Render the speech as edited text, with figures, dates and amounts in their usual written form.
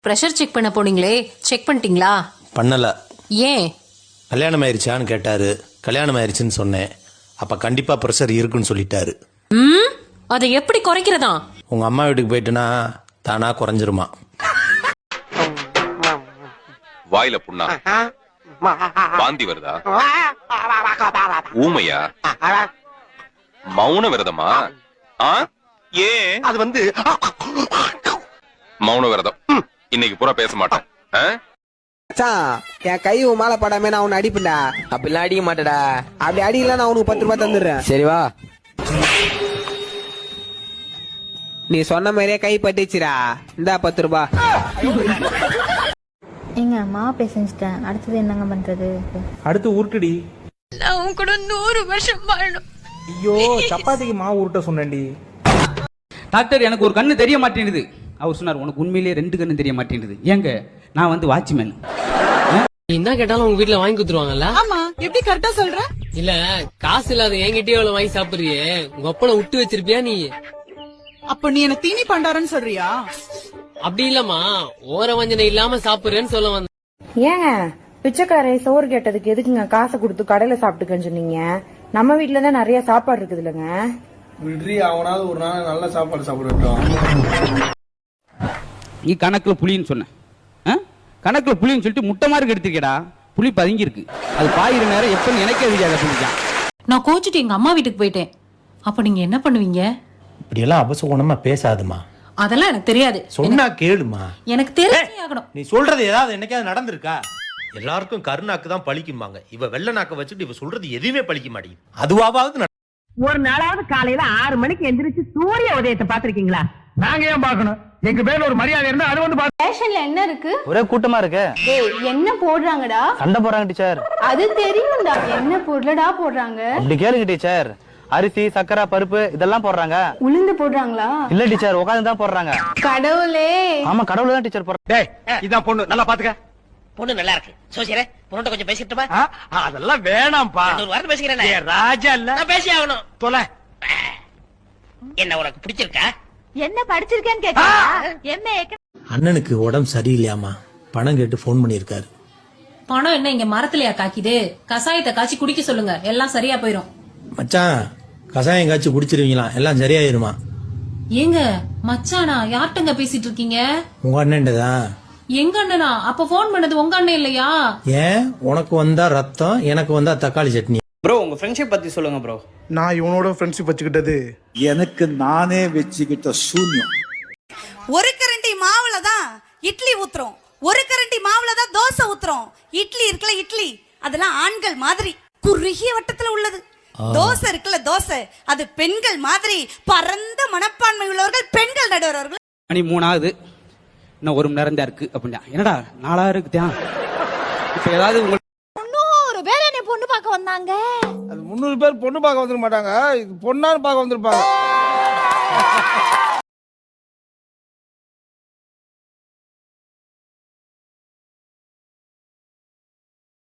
Pressure check பண்ண போனீங்களே, check பண்ணிட்டீங்களா? பண்ணல. ஏன்? கல்யாணம் ஆயிருச்சான்னு கேட்டாரு. கல்யாணம் ஆயிருச்சுன்னு சொன்னேன். அப்ப கண்டிப்பா பிரஷர் இருக்குன்னு சொல்லிட்டாரு. அதை எப்படி குறைக்கிறதா? உங்க அம்மா வீட்டுக்கு போயிட்டுனா தானா குறைஞ்சிருமா? வாயில புண்ணா, வாந்தி வருதா, ஊமையா, மௌன விரதமா? ஏன் அது வந்து மௌன விரதம். இன்னைக்கு பூரா பேச மாட்டேன். என் கை உன் மேல படாம நான் உன்னை அடிப்பேன்டா. அப்படிலாம் அடிக்க மாட்டேடா. அப்படி அடிக்கலாம் நான் உனக்கு 10 ரூபாய் தந்துடுறேன். சரி வா. நீ சொன்ன மாதிரியே கை பட்டுச்சுடா. இந்தா 10 ரூபாய். எங்க அம்மா பேசிட்டேன். அடுத்தது என்னங்க பண்றது? அடுத்து உருட்டுடி. நான் உன் கூட 100 வருஷம் வாழணும். ஐயோ, சப்பாத்திக்கு மாவு உருட்ட சொன்னேன்டி. டாக்டர், எனக்கு ஒரு கண்ணு தெரிய மாட்டேங்குது. அவர் சொன்னார், உனக்கு உண்மையிலேயே 2 கண்ணு தெரிய மாட்டேங்குது. ஏங்க, நான் வந்து வாட்ச்மேன். என்ன கேட்டாலும் உங்க வீட்டுல வாங்கி குடுத்துருவாங்கல்ல? ஆமா, எப்படி கரெக்டா சொல்ற? இல்ல, காசு இல்லாத என்கிட்டயே அவ்வளவு வாங்கி சாப்பிடுறியே, உங்க அப்பனை விட்டு வச்சிருப்பியா நீ? அப்ப நீ என்ன தீனி பண்டாரன்னு சொல்றியா? அப்படி இல்லம்மா, ஓர வஞ்சனை இல்லாம சாப்பிடுறேன்னு சொல்ல வந்த. ஏங்க, பிச்சைக்காரை சோறு கேட்டதுக்கு எதுக்குங்க காசை கொடுத்து கடையில சாப்பிட்டுக்கன்னு சொன்னீங்க? நம்ம வீட்டுல தான் நிறைய சாப்பாடு இருக்குது இல்லங்க. விட்ரி, அவனாவது ஒரு நாள் நல்ல சாப்பாடு சாப்பிடட்டும். நீ கணக்குல புளின்னு சொன்ன, கணக்குல புளின்னு சொல்லிட்டு முட்டை மாதிரி எடுத்துக்கடா. புளி பதுங்கி இருக்கு. அது பாயிர நேரம் எப்ப எனக்கே தெரியாத புளிச்சான். நான் கோச்சிட்டு எங்க அம்மா வீட்டுக்கு போயிட்டேன். அப்ப நீங்க என்ன பண்ணுவீங்க? இப்படி எல்லாம் அபசகுணமா பேசாதுமா. அதெல்லாம் எனக்கு தெரியாது. சொன்னா கேளுமா. எனக்கு தெரிஞ்சே ஆகணும். நீ சொல்றது ஏதாவது என்னைக்காவது நடந்திருக்கா? எல்லாருக்கும் கருநாக்கு தான் பழிக்குமாங்க. இவ வெள்ள நாக்க வச்சுட்டு இவ சொல்றது எதுவுமே பழிக்க மாட்டேங்குது. அதுவாவது ஒரு நாளாவது காலையில 6 மணிக்கு எந்திரிச்சு சூரிய உதயத்தை பாத்திருக்கீங்களா? நாங்க ஏன் பாக்கணும்? எங்க பேர்ல ஒரு மரியாதை இருந்தா அது வந்து ஃபேஷன்ல என்ன இருக்கு? ஒரே கூட்டமா இருக்கு. என்ன போடுறாங்கடா? சண்டை போறாங்க டீச்சர். அது தெரியும்டா. என்ன பொருளடா போடுறாங்க? அப்படி கேளுங்க டீச்சர். அரிசி, சக்கரை, பருப்பு இதெல்லாம் போடுறாங்க. உளுந்து போடுறாங்களா? இல்ல டீச்சர், உட்கார்ந்து தான் போடுறாங்க. கடவுளே. ஆமா, கடவுள் தான் டீச்சர் போடுறாங்க. டேய், இதான் பொண்ணு, நல்லா பாத்துக்க. பொண்ணு நல்லா இருக்கு. சோசியரே, பொண்ணுட்ட கொஞ்சம் பேசிட்டுமா? அதெல்லாம் வேணாம்பா. ஒரு வாரம் பேசிக்கிறேன். ராஜா இல்ல, நான் பேசி ஆகணும். தொலை. என்ன உனக்கு பிடிச்சிருக்கா? என்ன படிச்சிருக்கேன்னு கேட்டா அண்ணனுக்கு உடம்பு சரியில்லையாமா. பணம் கேட்டு போன் பண்ணிருக்காரு. பணம் என்ன இங்க மரத்துலயா காக்கிது? கசாயத்தை காய்ச்சி குடிக்க சொல்லுங்க, எல்லாம் சரியா போயிரும். மச்சான், கசாயம் காய்ச்சி குடிச்சிருவீங்களா? எல்லாம் சரியாயிருமா? ஏங்க மச்சானா? யார்கிட்டங்க பேசிட்டு இருக்கீங்க? உங்க அண்ணன்டதான். எங்க அண்ணனா? அப்ப போன் பண்ணது உங்க அண்ணன் இல்லையா? ஏன், உனக்கு வந்தா ரத்தம், எனக்கு வந்தா தக்காளி சட்னி. ப்ரோ, உங்க ஃப்ரெண்ட்ஷிப் பத்தி சொல்லுங்க ப்ரோ. நான் இவனோட ஃப்ரெண்ட்ஷிப் வச்சுக்கிட்டது எனக்கு நானே வச்சுக்கிட்ட சூன்யம். ஒரு கரண்டி மாவுல தான் இட்லி ஊத்துறோம், ஒரு கரண்டி மாவுல தான் தோசை ஊத்துறோம். இட்லி இருக்குல்ல, இட்லி அதெல்லாம் ஆண்கள் மாதிரி குறுகிய வட்டத்துல உள்ளது. தோசை இருக்குல்ல, தோசை அது பெண்கள் மாதிரி பரந்த மனப்பான்மை உள்ளவர்கள், பெண்கள் நடுவர்கள். மணி 3 ஆகுது, இன்னும் 1 மணி நேரம் தான் இருக்கு அப்படின்னா என்னடா 4 இருக்குதா? இப்ப ஏதாவது உங்களுக்கு 300 பேர் என்ன பொண்ணு பார்க்க வந்தாங்க. அது 300 பேர் பொண்ணு பார்க்க வந்துட மாட்டாங்க, இது பொண்ணான்னு பார்க்க வந்திருப்பாங்க.